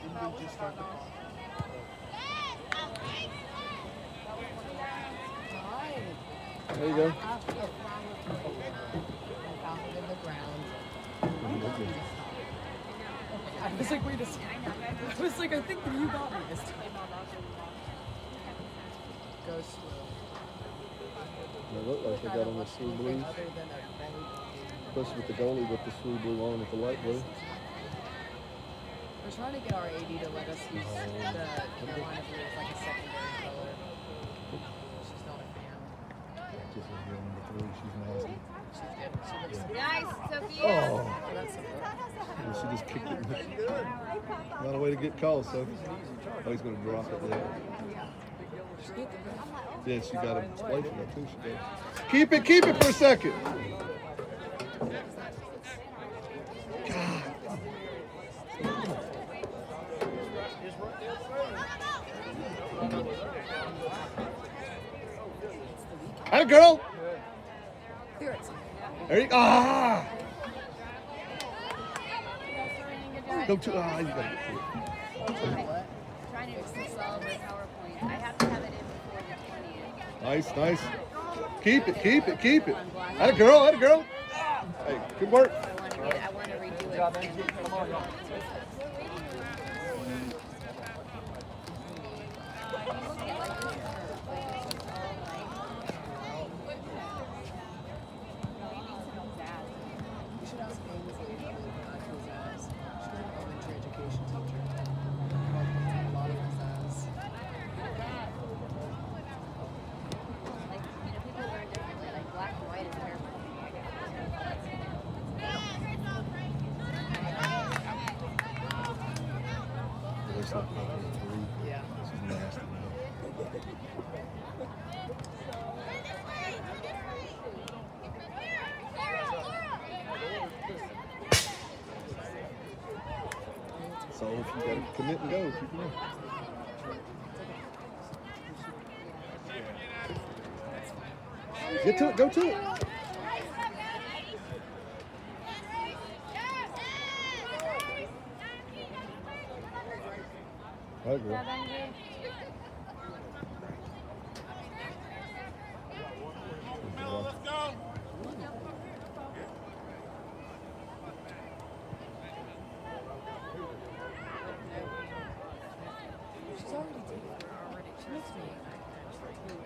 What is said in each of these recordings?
Didn't they just start the clock? There you go. I found it in the ground. I was like, wait a second. I was like, I think that you got me this time. Go slow. They look like they got on the Sweet Blues. Other than a belly button. Especially with the goalie with the Sweet Blue on with the light blue. We're trying to get our AD to let us use the Carolina blue as like a secondary color. She's not a fan. Just as good number 3. She's nasty. She's good. She looks Nice, Sophia. Oh, that's so and she just kicked it. Not a way to get calls, so. Oh, he's going to drop it there. Yeah, she got him away from that too. She did. Keep it for a second. God. Hey, girl. There you go. Ah. Go to. Ah, you got to get to it. Trying to celebrate PowerPoint. I have to have it in before the 20th. Nice. Keep it. Atta girl. Hey, good work. I want to redo it. You should ask Amy if they have pizzazz. She's an elementary education teacher. A lot of pizzazz. Like, people learn differently. Like, black and white is very It's not number 3. Yeah. This is nasty. So if you got to commit and go, if you can. Get to it. Go to it. All right, girl. Let's go. She's already taken her already. She makes me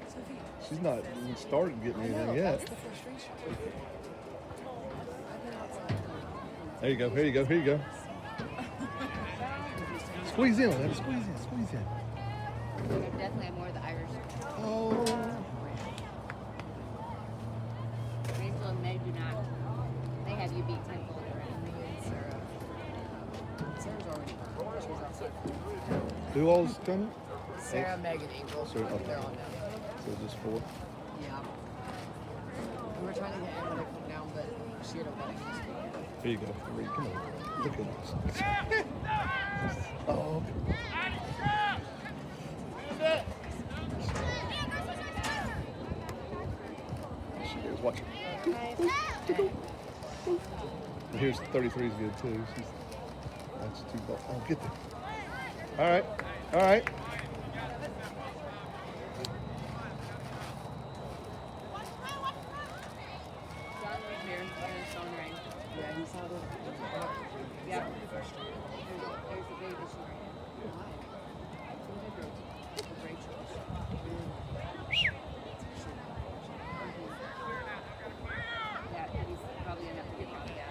Sophia. She's not even started getting I know, anything yet. that's the frustration. I've been outside. There you go. Squeeze in, let it squeeze in. I definitely have more of the Irish. Oh. Rachel and Meg do not. They have you beat tenfold already. Me and Sarah. Sarah's already gone. She was outside. Who all's coming? Sarah, Meg, and Angel. Sarah, okay. They're on now. So just 4. Yeah. We were trying to get Emma to come down, but she had a wedding this weekend. Here you go. Marie, come on. Look at this. Oh. She is. Watch it. Here's 33 is good too. That's 2 balls. Oh, get there. All right. John was here in his phone ring. Yeah, he's had it. Yeah. There's a big issue right now. With Rachel. Yeah, he's probably enough to get rid of that.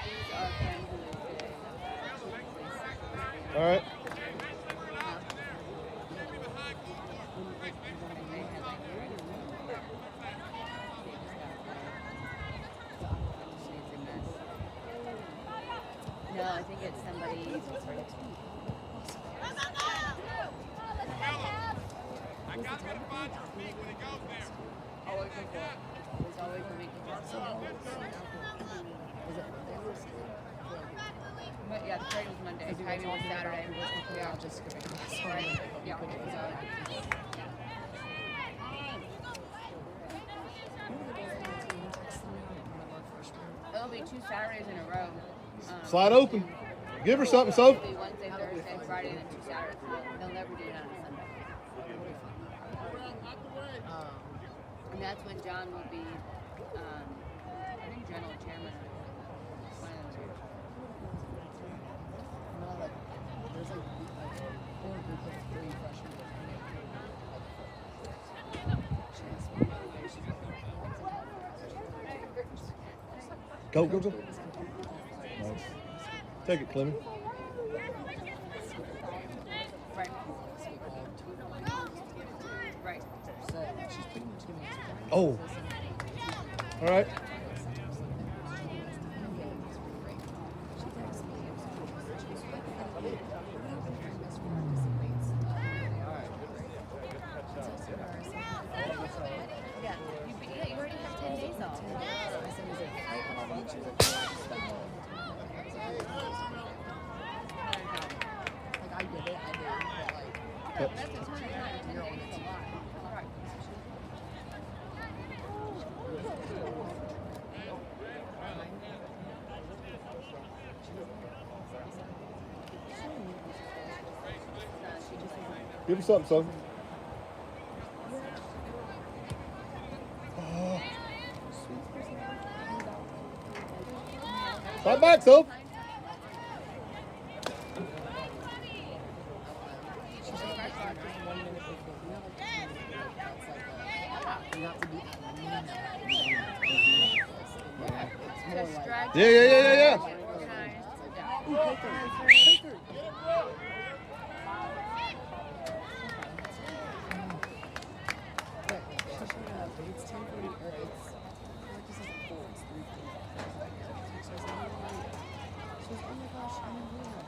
He's our friend who is today. All right. No, I think it's somebody. I got that find your feet when he goes there. Always before. It's always when we can just. But yeah, the parade was Monday. Timing was Saturday. Yeah, just skipping. Right? Yeah. be 2 Saturdays in a row. Slide open. Give her something, so. It'll be Wednesday, Thursday, Friday, and then 2 Saturdays. They'll never do it on a Sunday. And that's when John will be, I think, general chairman. One of the two. There's like core group of 3 freshmen that Go, go, go. Nice. Take it, Clemmy. Right. Right. So she's pretty much giving us Oh. All right. Yeah, you already have 10 days off. Like I did it, but like Yep. That's a ton of time. 10 days is a lot. Right. Give her something, so. Slide back, so. Just drag Yeah. organized. it's 10:40 or it's like this isn't 4, it's 3:40. So I was like, she was, oh my gosh, I'm in here.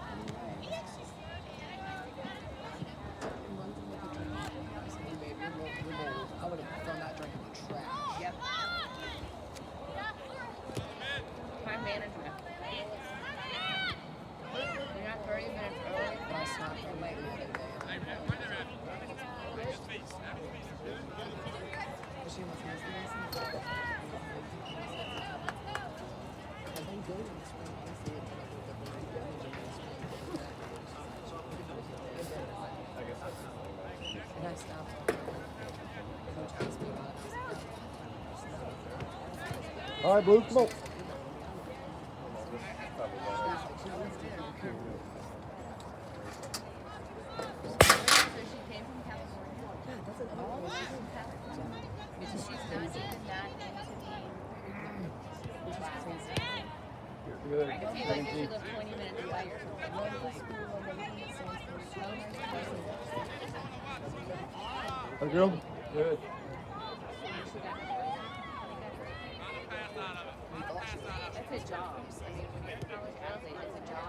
I would have thrown that drink in the trash. Yep. Time management. You're not 30 minutes early. But I snapped her late the other day. She was nice to us. I've been good in the spring, honestly. And I stopped. Coach asked me about it. All right, Blue, come on. So she came from California. Because she's not even that into the. I could see like if she lived 20 minutes away or something. Hey, girl. Good. That's a job. I mean, when you're a college athlete, it's a job.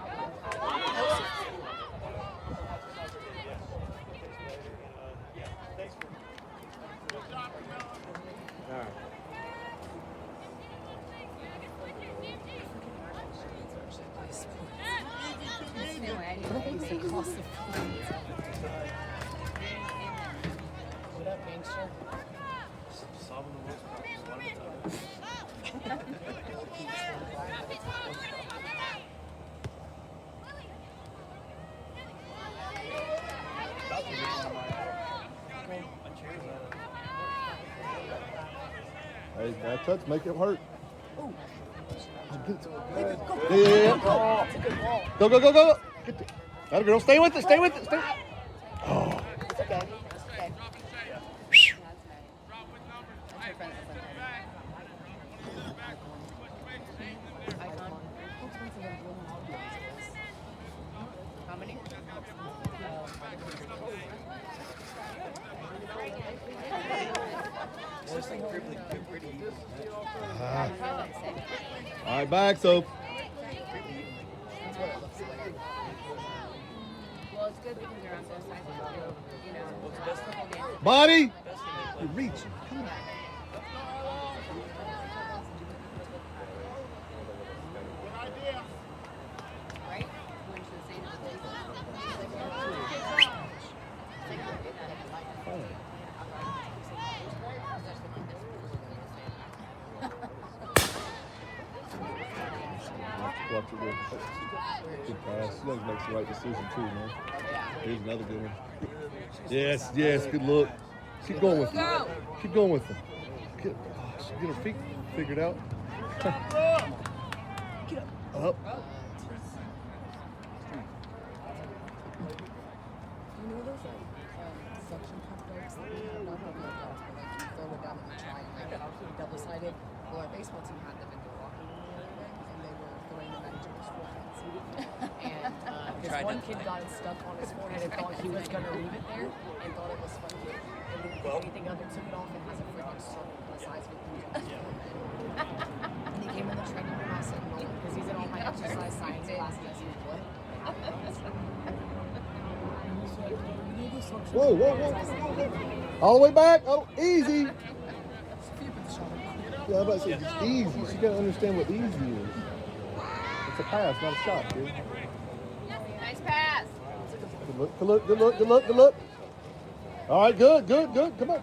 All right. Anyway, I need to see. What up, gangster? Solving the world's problems one at a time. Hey, bad touch, make it hurt. Oh, good. Yeah. Go, go, go, go. Get the, that girl, stay with it, stay with it, stay. Oh. It's okay. It's okay. Icon. How many? All right, back, so. Well, it's good because you're on both sides of the field. You know, the whole game. Body. You're reaching. Come on. Right? When she's saying it to Watch it there. Good pass. Young makes the right decision too, man. Here's another good one. Yes, yes, good look. Keep going with him. Keep going with him. Get her feet figured out. Up. You know those suction cup darts that we have? Not really darts, but like you throw it down and you try and like double-sided. Well, our baseball team had them in Milwaukee the other day, and they were throwing them at each other's foreheads. And this one kid got it stuck on his forehead and thought he was gonna leave it there and thought it was funny. And didn't think anything of it, took it off and has a freaking circle the size of a huge on his forehead. And he came in the training room. I said no, because he's in all my exercise science classes. I said what? Whoa, whoa, whoa, whoa. All the way back. Oh, easy. Yeah, I'm about to say, it's easy. You got to understand what easy is. It's a pass, not a shot, dude. Nice pass. Good look, good look, good look, good look, good look. All right, good, good, good. Come on.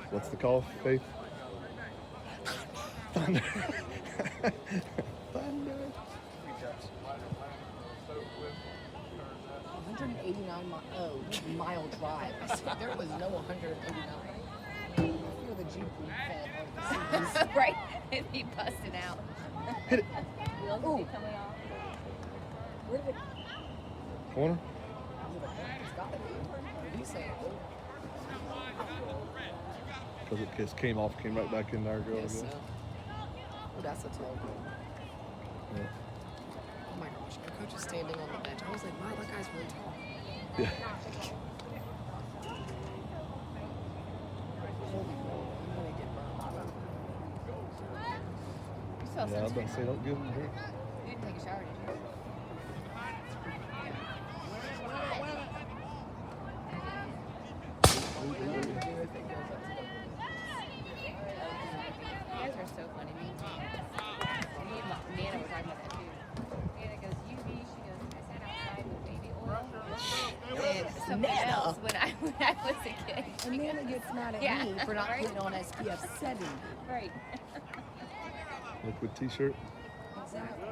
What's the call, Faith? Thunder. Thunder. 189-mile drive. I said there was no 189. I feel the Jeep we fed. Right. It'd be busting out. Hit it. Wheels would be coming off. Where did it? Corner. It's got to be. What did he say? Because it just came off, came right back in there. Girl, Yes, again. oh, that's a tall goal. Yeah. Oh my gosh, our coach is standing on the bench. I was like, wow, that guy's really tall. Yeah. Holy moly, I'm gonna get burned. You saw Yeah, I was about to say, don't give him here. You didn't take a shower, did you? You guys are so funny. Me and Nana were talking about that too. Nana goes, UV, she goes, I sat outside with baby oil. And something else when I was a kid. And Nana gets mad at Yeah. me for not Right? putting on SPF 70. Right. Liquid t-shirt. Exactly.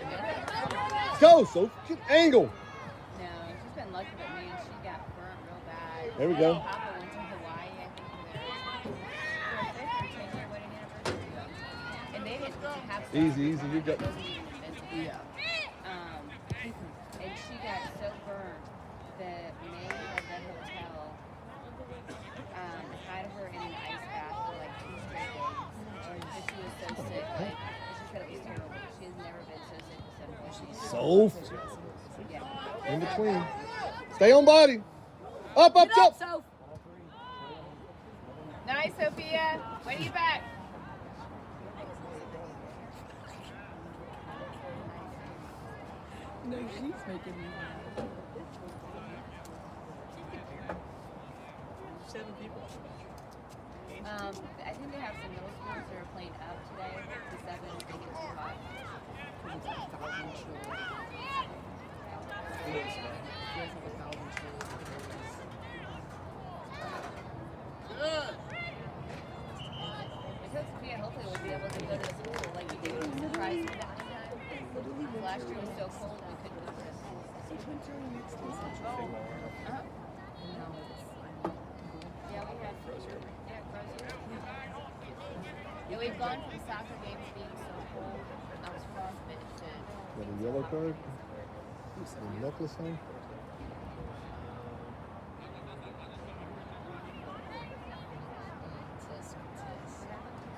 Let's go, so get angle. No, she's been lucky, but man, she got burnt real bad. There we go. Papa went to Hawaii, I think, for their 5th or 10th-year wedding anniversary. And they didn't have stuff. Easy, easy, you got- It wasn't even invented yet. And she got so burned that May of the hotel had her in an ice bath for like 2 straight days. Because she was so sick. Like, and she said it was terrible. She has never been so sick with 7 So Yeah. in between. Stay on body. Up, up, jump. So, Nice, Sophia. Way to get back. no, she's making me mad. 7 people. I think they have some middle schools that are playing up today to 7 if they get too hot. Because it's like 1,000 children. It feels like 1,000 children. Because Sophia hopefully will be able to go to the school like we did. Surprise me that time. Last year was so cold we couldn't go to school. It's winter next to Central. Uh-huh. No, it's Yeah, we had frozen. Yeah, frozen. Yeah, we've gone from soccer games being so cold. I was frostbitten to Got a yellow card. The necklace on.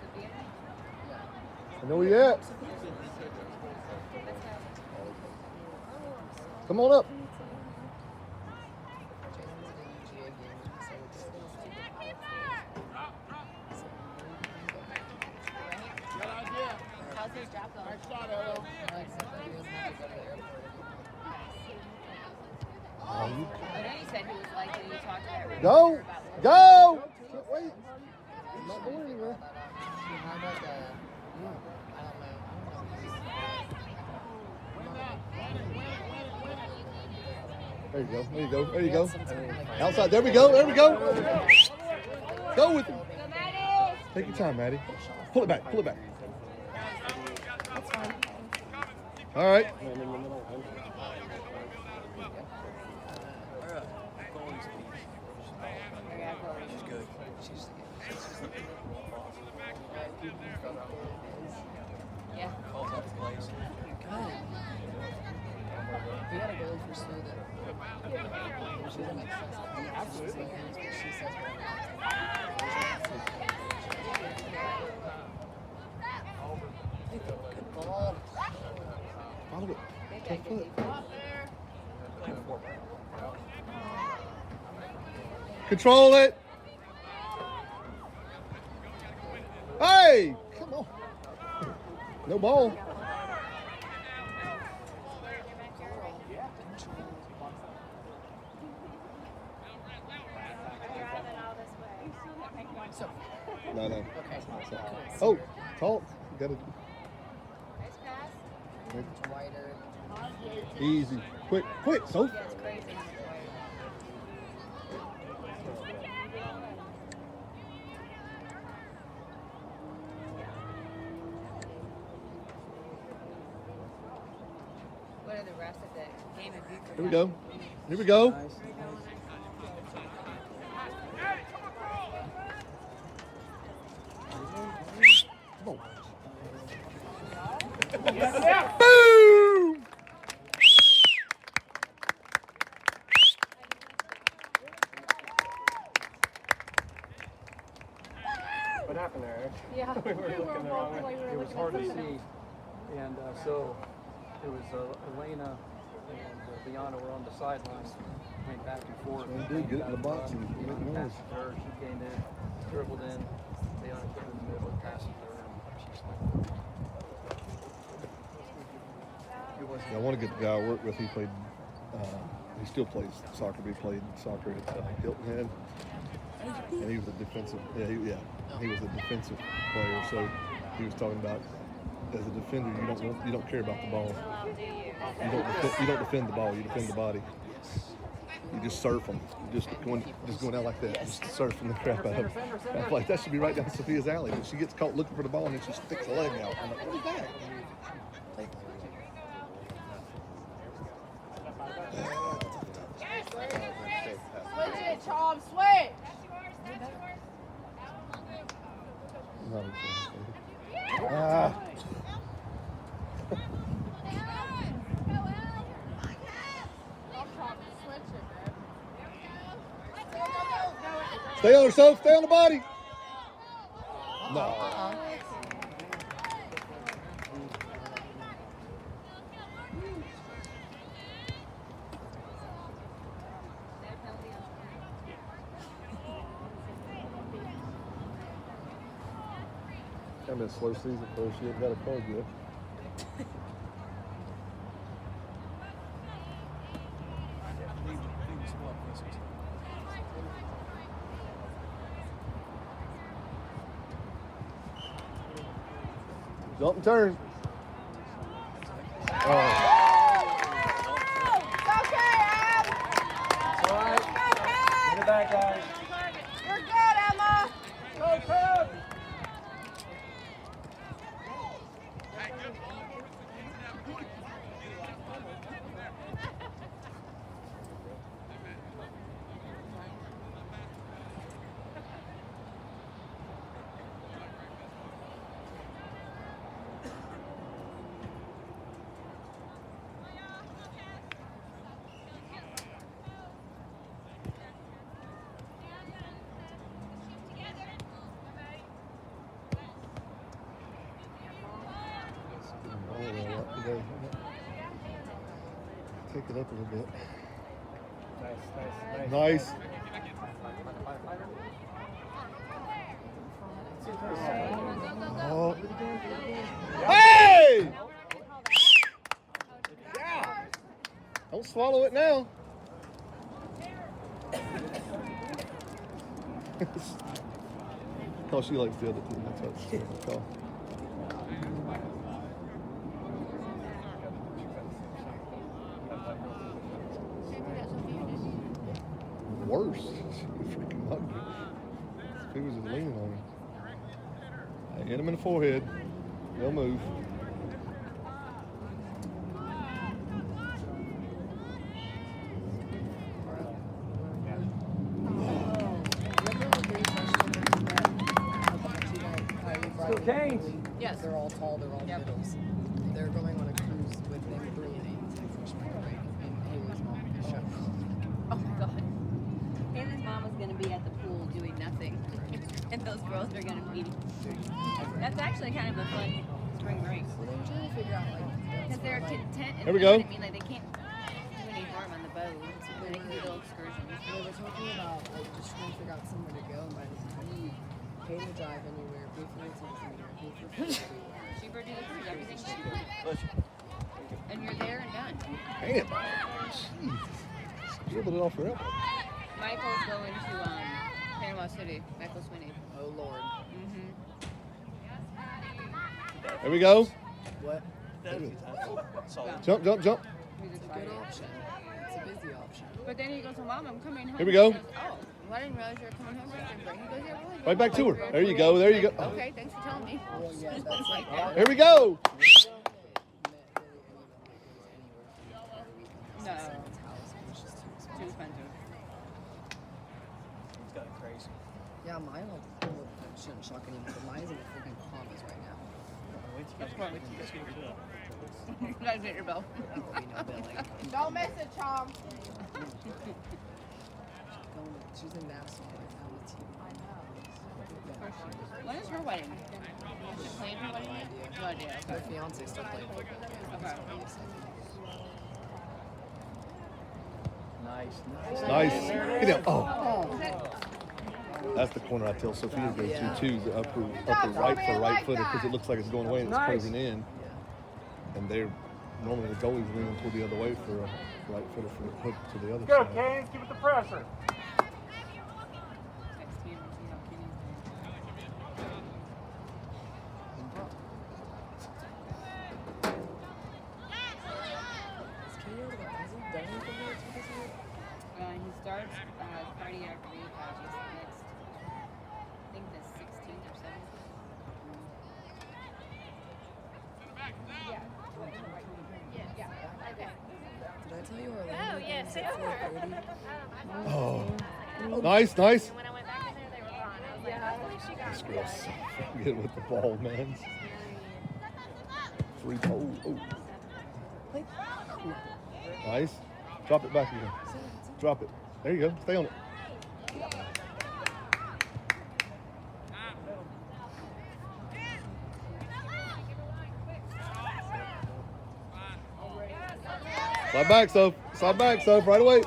Sophia. I know where you at. Come on up. How's his job going? Oh, you- I know you said he was like when you talked to that Go, reporter about what- go. Can't wait. I'm not going anywhere. There you go. There you go. There you go. Outside. There we go. There we go. Go with him. Go, Maddie! Take your time, Maddie. Pull it back. Pull it back. That's fine. All right. And in the middle. Goalie's she's good. She's Yeah. calls out the plays. Good. We had a goalie for Sue that she doesn't make sense. Absolutely. She says good ball. Follow it. They Take got good foot. defense. Playing forward. Control it. Hey, come on. No ball. So, No. okay. Oh, talk. You gotta Nice pass. Wider. easy. Quick. So. Yeah, it's crazy how much wider. What are the refs at the game of Bucher? Here we go. Here we go. Come on. Boom! What happened there? Yeah. We were looking the wrong way. It was hard to see. And so it was Elena and Bianna were on the sidelines, went back and forth. Well, dude, get it in the box and make noise. Passed to her, she came in, dribbled in, Bianna came in the middle and passed it to her, and she slammed it. It was Yeah, I want to get the guy I work with. He played. He still plays soccer. But he played soccer at Hilton Head, and he was a defensive. He was a defensive player. So he was talking about as a defender, you don't care about the ball. You don't defend the ball. You defend the body. You just surf them. Just going out like that. Just surfing the crap out of them. I'm like, that should be right down Sophia's alley. But she gets caught looking for the ball and then she sticks a leg out. I'm like, what is that? Switch it, Chom, switch! Not exactly. Ah. Stay on her, Soph. Stay on the body. No. Kind of a slow season for her. She ain't got a card yet. Jump and turn. Oh. It's all right. Get it back, guys. You're good, Emma! Go, Cub! Take it up a little bit. Nice. Nice. Oh. Hey! Yeah. Don't swallow it now. Oh, she likes the other team. That's what it's called. Worse. She was freaking hungry. He was just leaning on him. Hit him in the forehead. They'll move. Still Canes. Yes. They're all tall, they're all middles. They're going on a cruise with them 3 and 8 for spring break in Haley's mom's show. Oh my god. Haley's mom was gonna be at the pool doing nothing. And those girls are gonna be. That's actually kind of a fun spring break. Well, they were trying to figure out Because they're content and Here we you know go. what I mean? Like they can't do any harm on the boat. They can do little excursions. They were talking about like just trying to figure out somewhere to go and by the time you pay to drive anywhere, pay for hotels anywhere, pay for food everywhere. Cheaper to do the cruise, everything's cheaper. And you're there and done. Damn. Jeez. Dribbled it off forever. Michael's going to Panama City. Michael Swinney. Oh Lord. Mm-hmm. There we go. What? Jump, jump, jump. He's It's a excited. good option. It's a busy option. But then he goes, well, Mom, I'm coming home. Here we go. He goes, oh, well, I didn't realize you were coming home for spring break. He goes, yeah, really? Right back to her. There you go. There you go. Okay, thanks for telling me. Well, yeah, that's like that. Here we go. No. Too expensive. Yeah, mine shouldn't shock anyone, but mine's in the freaking Bahamas right now. You guys hit your bell. Oh, you know, Billy. Don't miss it, Chom. She's in Nassau right now with TV. When is her wedding? Is she planning her wedding yet? No idea. Her Okay. fiance still playing football. Okay. Nice. Nice. Get down. Oh, Is that- that's the corner I tell Sophia to go to too. The upper right for right footer because it looks like it's going away and it's Nice. curving in. And they're normally the goalie's leaning toward the other way for a right footer for the hook to the other Go, side. Canes. Give it the pressure. Text him and see how Kenny's doing. Is Kenny has he done anything yet this year? He starts cardiac rehab next, I think the 16th or 17th. Did I tell you Orlando? Oh, yes, they are. Oh, nice, nice. When I went back in there, they were gone. I was like, hopefully she got This me. girl's so good with the ball, man. Free ball. Oh. Nice. Drop it back again. Drop it. There you go. Stay on it. Slide back, Soph. Slide back, Soph. Right away.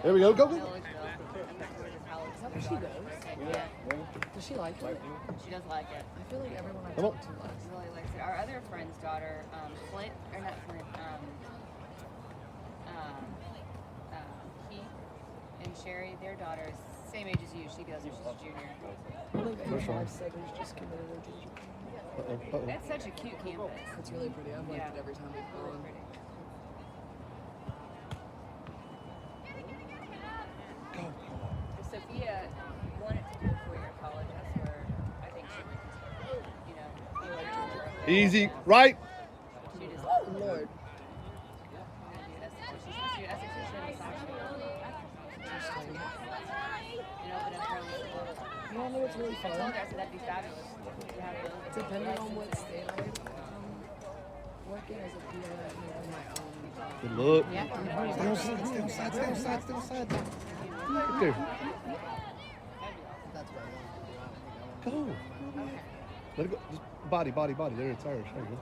There we go. Go, go. Is that where she goes? Yeah, Does she like it? she does like it. I feel like everyone I Come on. talk to likes She really likes it. Our other friend's daughter, Flint, or not Flint, Keith and Sherry, their daughter is same age as you. She goes there, she's a junior. it. I think First one. 5-7's just committed to Georgia. Uh-oh. Uh-oh. That's such a cute campus. It's really pretty. I've liked Yeah. it every time we've Really gone. pretty. If Sophia wanted to do a four-year college, that's where I think she would, you know, Easy. Right. she just Oh, Lord. that's what she's supposed to do. That's what she should have Interesting. you know, open up her own school. You want to know what's really I fun? told her, I said that'd be fabulous. To have those Depending on what state I working as a PA, in my own. Good look. Yeah. Stay on side. Stay on side. Stay on side. Stay on side. Right there. That's what I want to do. I don't think I want Go. Let it go. Just body, body, body. There, it's Irish. There you go.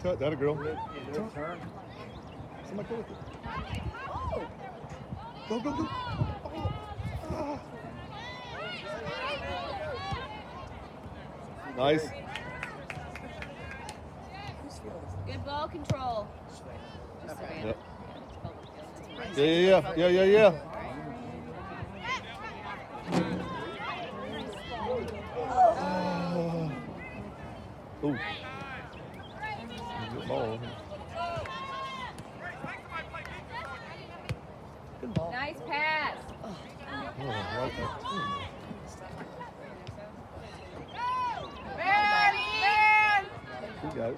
Good touch. That a girl. Good turn. Somebody go with it. Go, go, go. Oh. Nice. Good ball control. Just Savannah. Yep. It's public field. That's Yeah. Ooh. Good ball. Good ball. Nice pass. Oh, right there. She got it.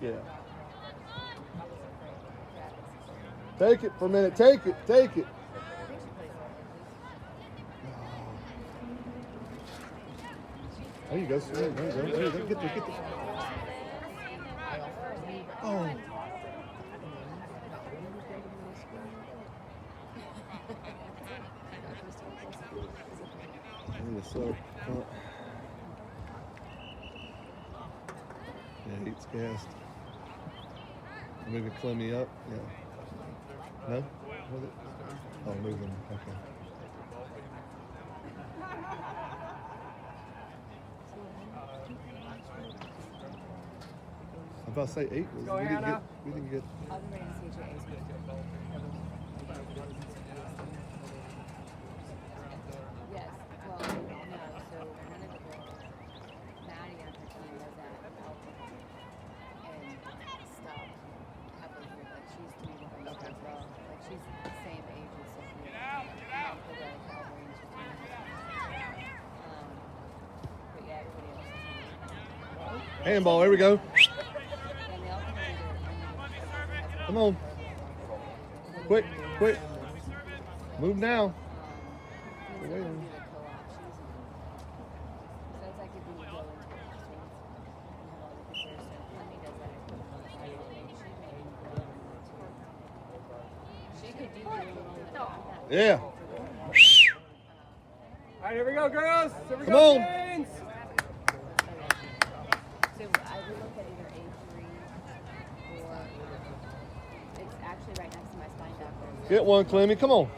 Yeah. Take it for a minute. Take it. There you go. There you go. Get there. Oh. Yes, sir. Yeah, eats gassed. Moving Clemmy up. Yeah. No? Was it? Oh, moving. Okay. I'm about to say 8. Go, We Hannah. didn't get. I've been reading CJA's Yes. Well, no. So one of the girls, Maddie on her team was at Alpha and stopped halfway through. Like she used to be with them as well. Like she's the same age as Sophia. But yeah, everybody else. Handball. Here we go. And they all Come on. Quick. Move now. He's Wait. going to do the co-op. So it's like if you go into the restaurants and have all the desserts. So Clemmy does that at She could do the Yeah. All right, here we go, girls. Here we Come go, on. Canes. So I would look at either A3 or it's actually right next to my spine doctor. Get one, Clemmy. Come on.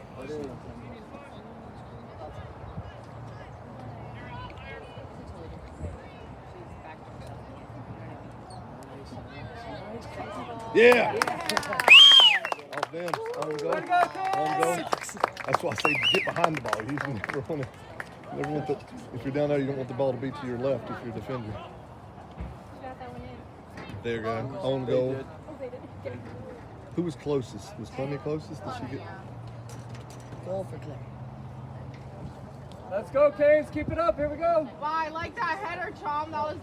Yeah. Off them. On go. On go. That's why I say get behind the ball. You usually never want to. If you're down there, you don't want the ball to be to your left if you're a defender. Got that one in. There you go. On They goal. did. Oh, they did. Who was closest? Was Clemmy closest? Did she get? Goal for Clay. Let's go, Canes. Keep it up. Here we go. Wow, I like that header, Chom. That was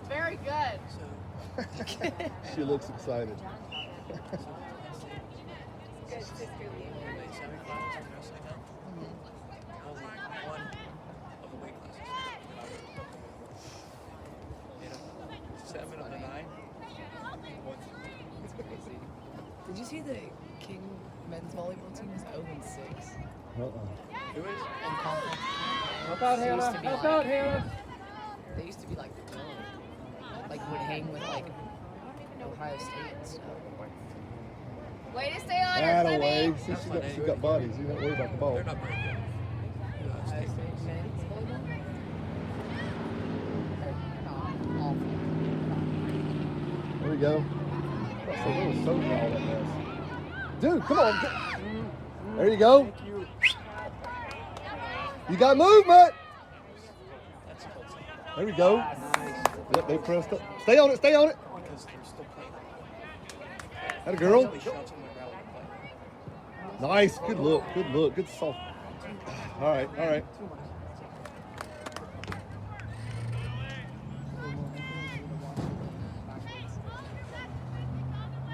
very good. She looks excited. Did you see the King men's volleyball team is 0-6 in conference? Help out, They used Hannah. to be Help like- out, Hannah. They used to be like would hang with like Ohio State and stuff. Way to stay on her, That Clemmy. away. See, she got bodies. You don't worry about the ball. Ohio State men's volleyball? They're not awful. There we go. That's a little sofa all that mess. Dude, come on. There you go. Thank you. You got movement. There we go. Yep, they pressed up. Stay on it. Stay on it. That a girl. Nice. Good look. Good look. Good soft. All right. All right.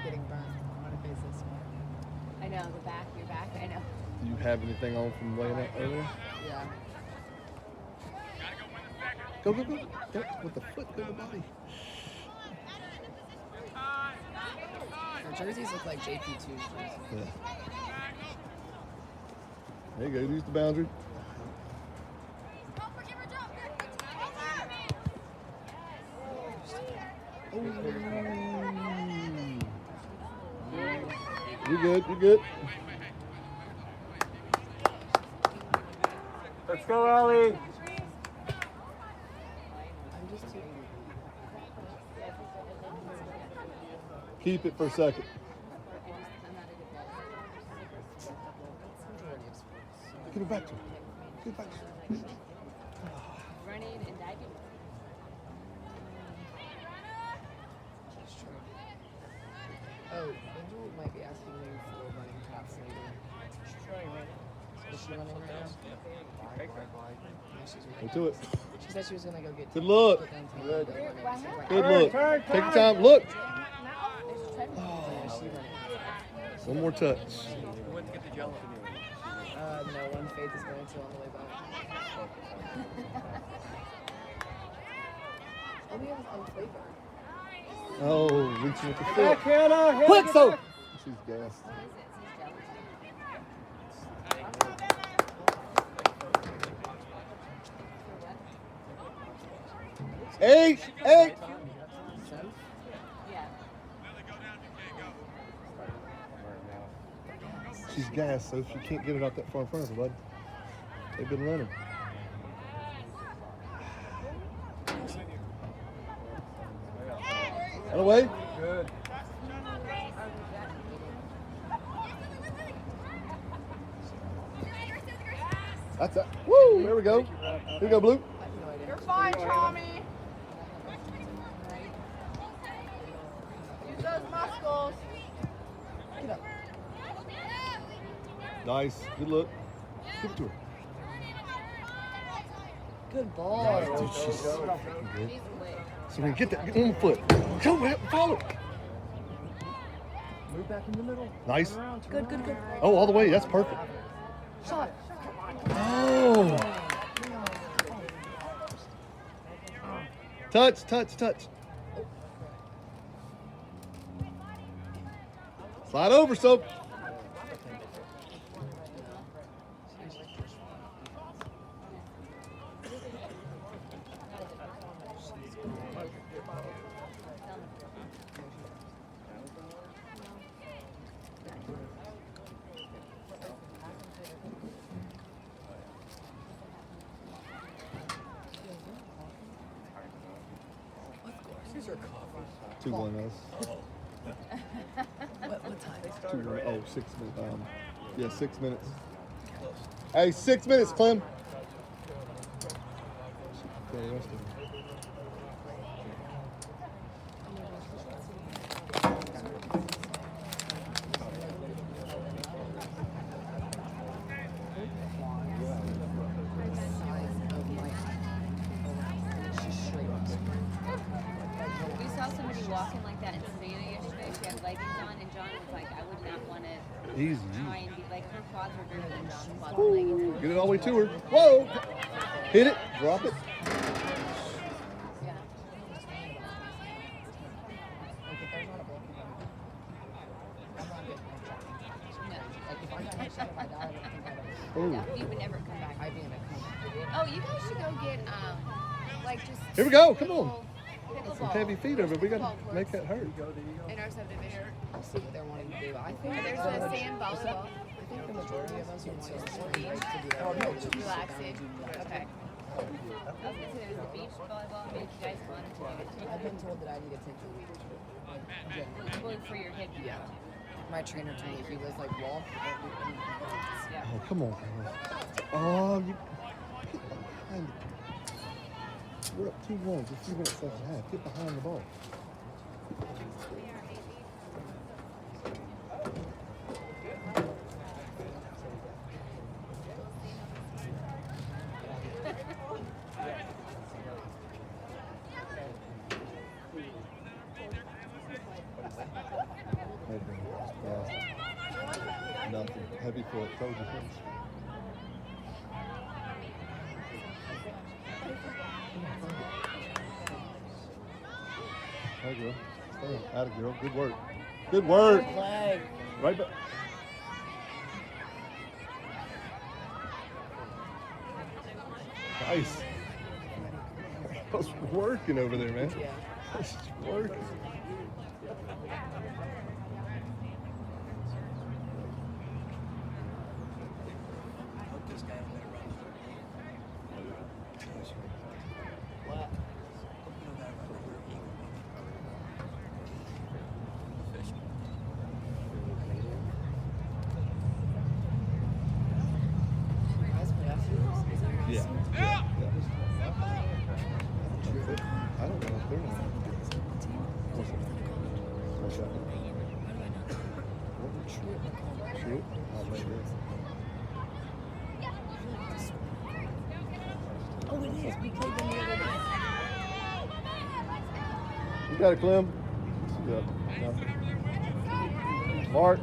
Getting burned on a business one. I know, the back, your back, I know. Do you have anything on from laying out earlier? Yeah. Go, go, go. Yep, with the foot, go the body. Their jerseys look like JP2's jerseys. Yeah. There you go. Use the boundary. You good, you good. Let's go, Ellie. I'm just too. Keep it for a second. Give it back to him. Give it back to him. Running and diving. That's true. Oh, Angel might be asking me for running paths later. Is she running right now? Yeah, she's Go running. to it. She said she was gonna go get. Good look. Good. Good. Good look. Take your time. Look. Yeah, she's running. One more touch. No one Faith is going to on the way back. Oh, we have flavor. Oh, reaching with the foot. Hannah. Quick, so. She's gassed. Eight. Yeah. She's gassed, so she can't get it out that far in front of her, bud. They've been running. Out of the way. Good. That's it. Woo! There we go. Here we go, Blue. You're fine, Tommy. Use those muscles. Get up. Nice. Good look. Give it to her. Good ball. Dude, she's so freaking good. She's quick. So we get that. Get on the foot. Come on, follow. Move back in the middle. Nice. Good, good, good. Oh, all the way. That's perfect. Shot. Oh. Touch, touch, touch. Slide over, Soap. Here's your coffee. 2-1 us. What time? 2-1. Oh, 6 minutes. Yeah, 6 minutes. Hey, 6 minutes, Clem. Yeah, the rest of them. We saw somebody walking like that in Savannah yesterday. She had leggings on, and John was like, I would not want to Easy. try and be like, her quads were bigger than John's quads with leggings. Get it all the way to her. Whoa! Hit it. Drop it. Yeah. Oh. No, you would never come back. Oh, you guys should go get like just. Here we go. Come on. Pickleball. Some heavy feet over. We got Pickleball to make courts that hurt. in our subdivision. See what they're wanting to do. I think There's the a sand volleyball. I think the majority of us are wanting to spring break to do that. Relaxing. Okay. I was gonna say there was a beach volleyball. Maybe you guys wanted to do it too. I've been told that I need to take the lead. Well, for your hip. Yeah. My trainer told me, he was like, walk. Yeah. Oh, come on, girl. Oh, you. Get behind it. We're up 2-1. Just 3 minutes left and a half. Get behind the ball. Nothing. Heavy foot. Told you first. Hey, girl. Stay. Atta girl. Good work. Good work. Leg. Right back. Nice. I was working over there, man. Yeah. It's working. Yeah. Yeah. I don't know if they're not. What's that? What's that? True. Oh, maybe. Oh, it is. We played them the other day. You got it, Clem. Yeah. No. Mark.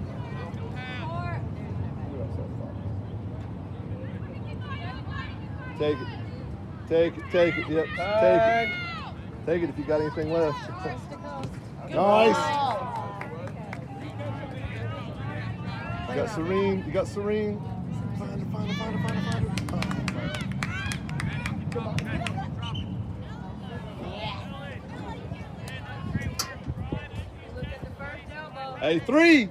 Take it. Take it. Take it. Yep. Take it. Take it if you got anything left. Nice. You got Serene. You got Serene. Find her. Find her. Find her. Find her. Find her. Hey, 3.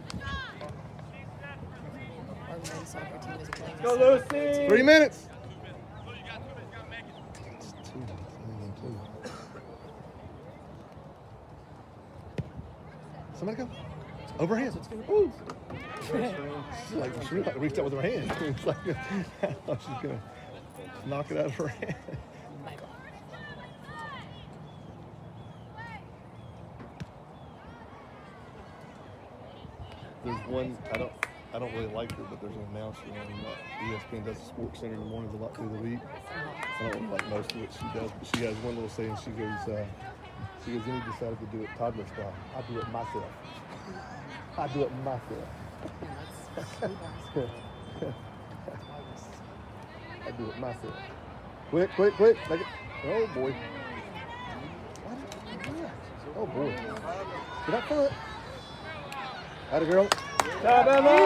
Our men's soccer team is playing. Go, Lucy. 3 minutes. Somebody go. Overhand. Woo. She's like, she like reached out with her hand. It's like, she's gonna knock it out of her hand. There's one I don't really like her, but there's an announcer on ESPN does the Sports Center in the mornings a lot through the week. I don't like most of what she does, but she has one little saying. She goes, then he decided to do it toddler style. I do it myself. I do it myself. I do it myself. Quick. Make it. Oh boy. Oh boy. Get up front. Atta girl. Tab Emma.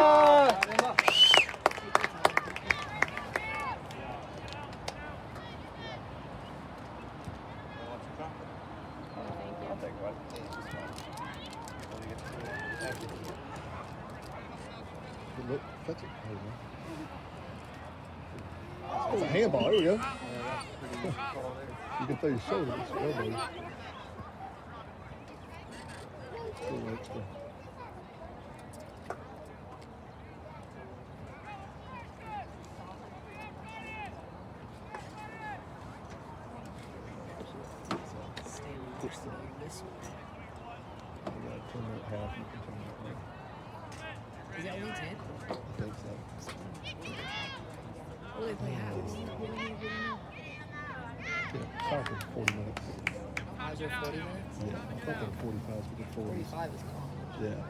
Look, touch it. It's a handball. There we go. You can throw your shoulder. It's your elbow. Extra. Is that only 10? I think so. What do they play house? Yeah, soccer 40 minutes. How's your 40 minutes? Yeah, I thought they were 45s, but they're 40s. 45 is calm. Yeah.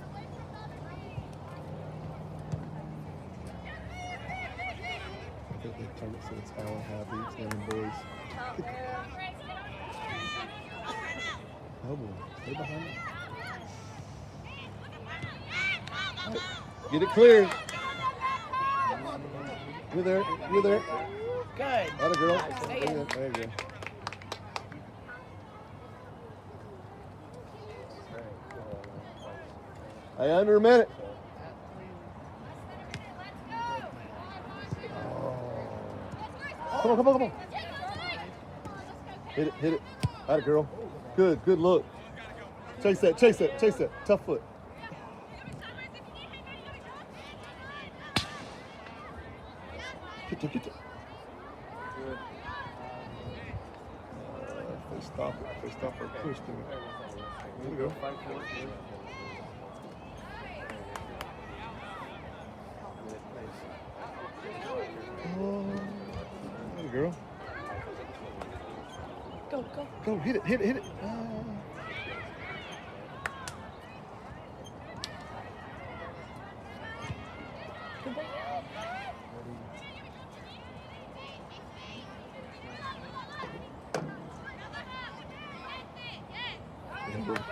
I think they turned it so it's hour and a half each, men and boys. Oh boy, stay behind it. Get it clear. You're there. You're there. Good. Atta girl. Stay There in. you go. Hey, under a minute. Oh. Come on. Hit it. Atta girl. Good look. Chase that. Tough foot. Get it. If they stop or push them. There we go. Oh, there you go. Go, hit it.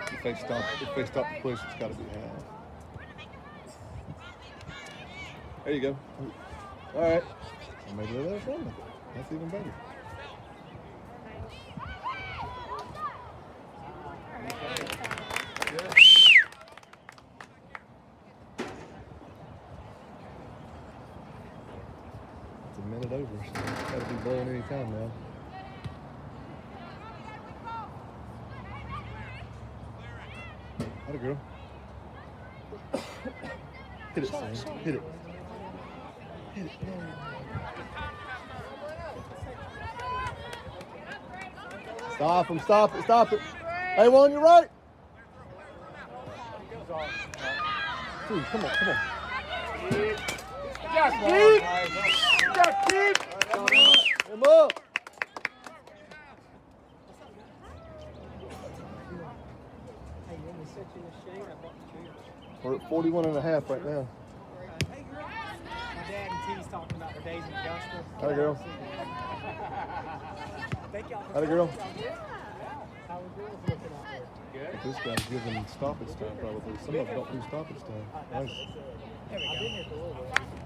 If they stop the push, it's got to be half. There you go. All right. Well, maybe they'll let us run with it. That's even better. stoppers. Got to be blowing any time now. Atta girl. Hit it, Sam. Hit it. Hit it. Stop him. Stop it. Stop it. Hey, one, you're right. Dude, come on. Come on. Just keep. Just keep. Him up. We're at 41 and a half right now. My dad and T's talking about their days in Augusta. Atta girl. Atta girl. How are girls looking out there? This guy's giving stoppage time probably. Some of them don't do stoppage time. Nice. I've been here for a little bit.